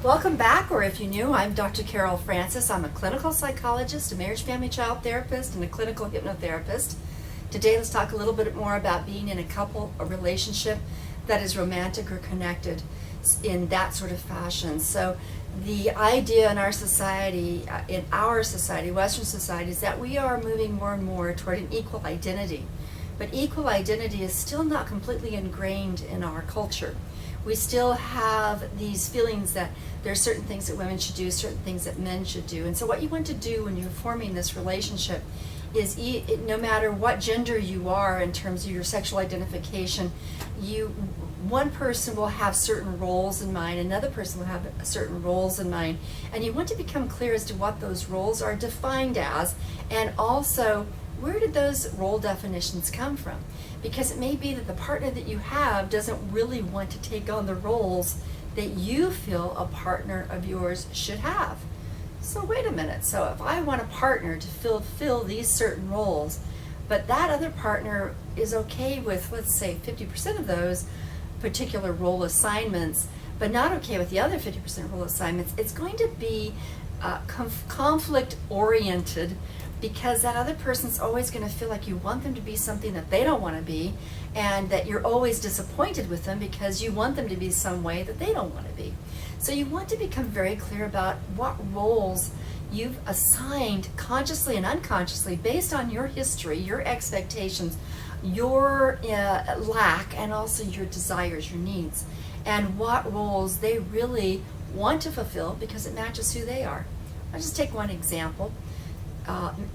Welcome back, or if you're new, I'm Dr. Carol Francis. I'm a clinical psychologist, a marriage, family, child therapist, and a clinical hypnotherapist. Today, let's talk a little bit more about being in a relationship that is romantic or connected in that sort of fashion. So the idea in our society, Western society, is that we are moving more and more toward an equal identity. But equal identity is still not completely ingrained in our culture. We still have these feelings that there are certain things that women should do, certain things that men should do. And so what you want to do when you're forming this relationship is, no matter what gender you are in terms of your sexual identification, one person will have certain roles in mind, another person will have certain roles in mind, and you want to become clear as to what those roles are defined as, and also where did those role definitions come from? Because it may be that the partner that you have doesn't really want to take on the roles that you feel a partner of yours should have. So wait a minute, so if I want a partner to fulfill these certain roles, but that other partner is okay with, let's say, 50% of those particular role assignments, but not okay with the other 50% role assignments, it's going to be conflict oriented, because that other person's always going to feel like you want them to be something that they don't want to be, and that you're always disappointed with them because you want them to be some way that they don't want to be. So you want to become very clear about what roles you've assigned consciously and unconsciously based on your history, your expectations, your lack, and also your desires, your needs, and what roles they really want to fulfill because it matches who they are. I'll just take one example.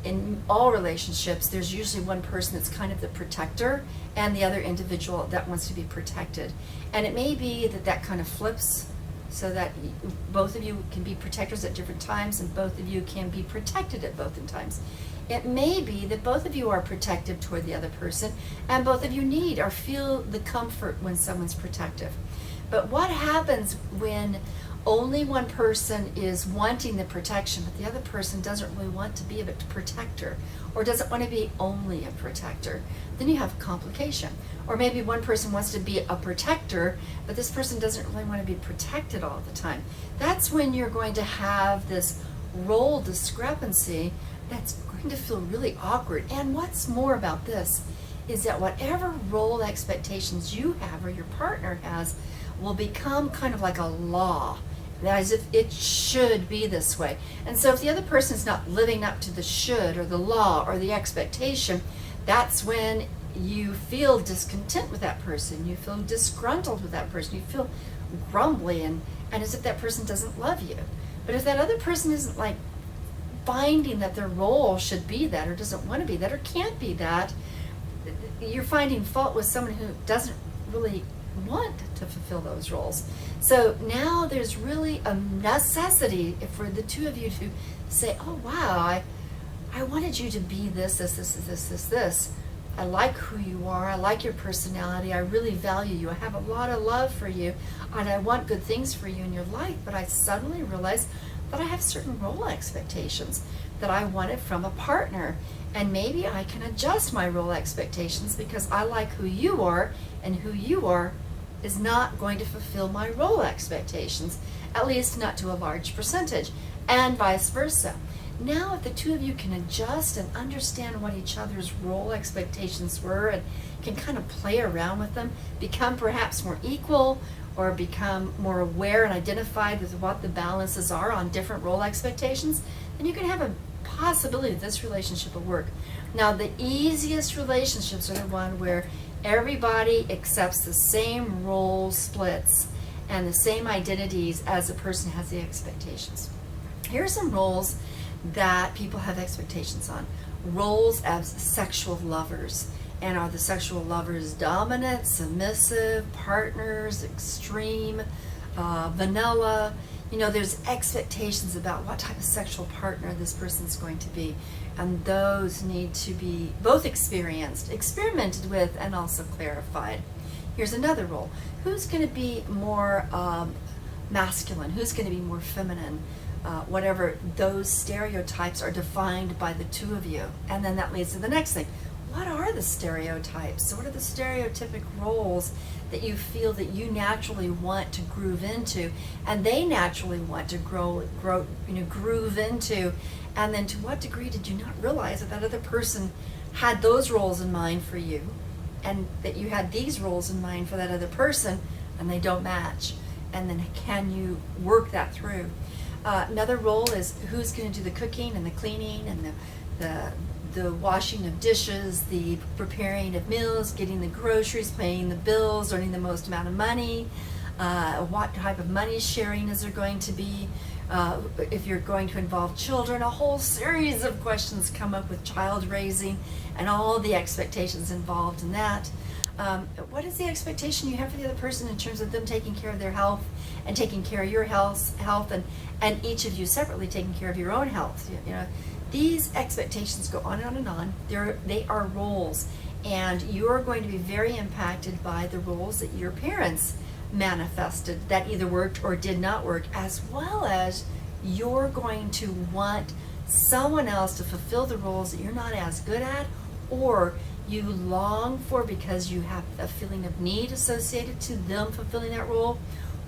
In all relationships, there's usually one person that's kind of the protector and the other individual that wants to be protected. And it may be that that kind of flips, so that both of you can be protectors at different times and both of you can be protected at both times. It may be that both of you are protective toward the other person and both of you need or feel the comfort when someone's protective. But what happens when only one person is wanting the protection, but the other person doesn't really want to be a protector, or doesn't want to be only a protector? Then you have complication. Or maybe one person wants to be a protector, but this person doesn't really want to be protected all the time. That's when you're going to have this role discrepancy that's going to feel really awkward. And what's more about this is that whatever role expectations you have or your partner has will become kind of like a law, as if it should be this way. And so if the other person is not living up to the should or the law or the expectation, that's when you feel discontent with that person, you feel disgruntled with that person, you feel grumbly and as if that person doesn't love you. But if that other person isn't like finding that their role should be that, or doesn't want to be that, or can't be that, you're finding fault with someone who doesn't really want to fulfill those roles. So now there's really a necessity for the two of you to say, oh wow, I wanted you to be this. I like who you are, I like your personality, I really value you, I have a lot of love for you, and I want good things for you in your life, but I suddenly realized that I have certain role expectations that I wanted from a partner. And maybe I can adjust my role expectations because I like who you are, and who you are is not going to fulfill my role expectations, at least not to a large percentage, and vice versa. Now if the two of you can adjust and understand what each other's role expectations were and can kind of play around with them, become perhaps more equal, or become more aware and identified with what the balances are on different role expectations, then you can have a possibility that this relationship will work. Now the easiest relationships are the one where everybody accepts the same role splits and the same identities as the person has the expectations. Here are some roles that people have expectations on. Roles as sexual lovers. And are the sexual lovers dominant, submissive, partners, extreme, vanilla? You know, there's expectations about what type of sexual partner this person's going to be. And those need to be both experienced, experimented with, and also clarified. Here's another role. Who's going to be more masculine? Who's going to be more feminine? Whatever those stereotypes are defined by the two of you. And then that leads to the next thing. what are the stereotypes? What are the stereotypic roles that you feel that you naturally want to groove into, and they naturally want to groove into? And then to what degree did you not realize that that other person had those roles in mind for you, and that you had these roles in mind for that other person, and they don't match? And then can you work that through? Another role is who's going to do the cooking and the cleaning and the washing of dishes, the preparing of meals, getting the groceries, paying the bills, earning the most amount of money, what type of money sharing is there going to be, if you're going to involve children. A whole series of questions come up with child raising and all the expectations involved in that. What is the expectation you have for the other person in terms of them taking care of their health and taking care of your health, and each of you separately taking care of your own health? You know, these expectations go on and on and on. They are roles, and you're going to be very impacted by the roles that your parents manifested that either worked or did not work, as well as you're going to want someone else to fulfill the roles that you're not as good at, or you long for because you have a feeling of need associated to them fulfilling that role,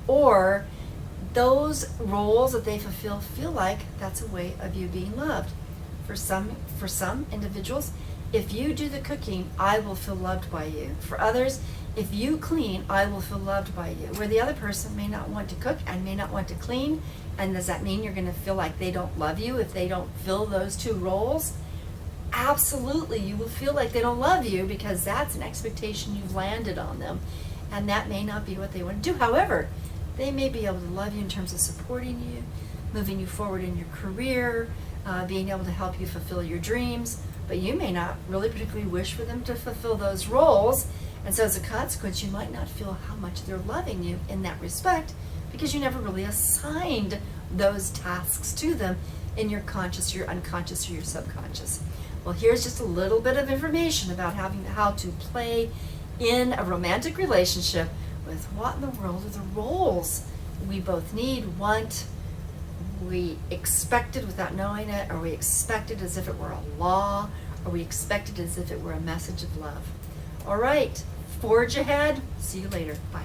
or those roles that they fulfill feel like that's a way of you being loved. For some individuals, if you do the cooking, I will feel loved by you. For others, if you clean, I will feel loved by you. Where the other person may not want to cook and may not want to clean, and does that mean you're going to feel like they don't love you if they don't fill those two roles? Absolutely, you will feel like they don't love you because that's an expectation you've landed on them, and that may not be what they want to do. However, they may be able to love you in terms of supporting you, moving you forward in your career, being able to help you fulfill your dreams, but you may not really particularly wish for them to fulfill those roles, and so as a consequence, you might not feel how much they're loving you in that respect because you never really assigned those tasks to them in your conscious, your unconscious, or your subconscious. Well, here's just a little bit of information about how to play in a romantic relationship with what in the world are the roles we both need, want, we expect it without knowing it, or we expect it as if it were a law, or we expect it as if it were a message of love. All right, forge ahead. See you later. Bye.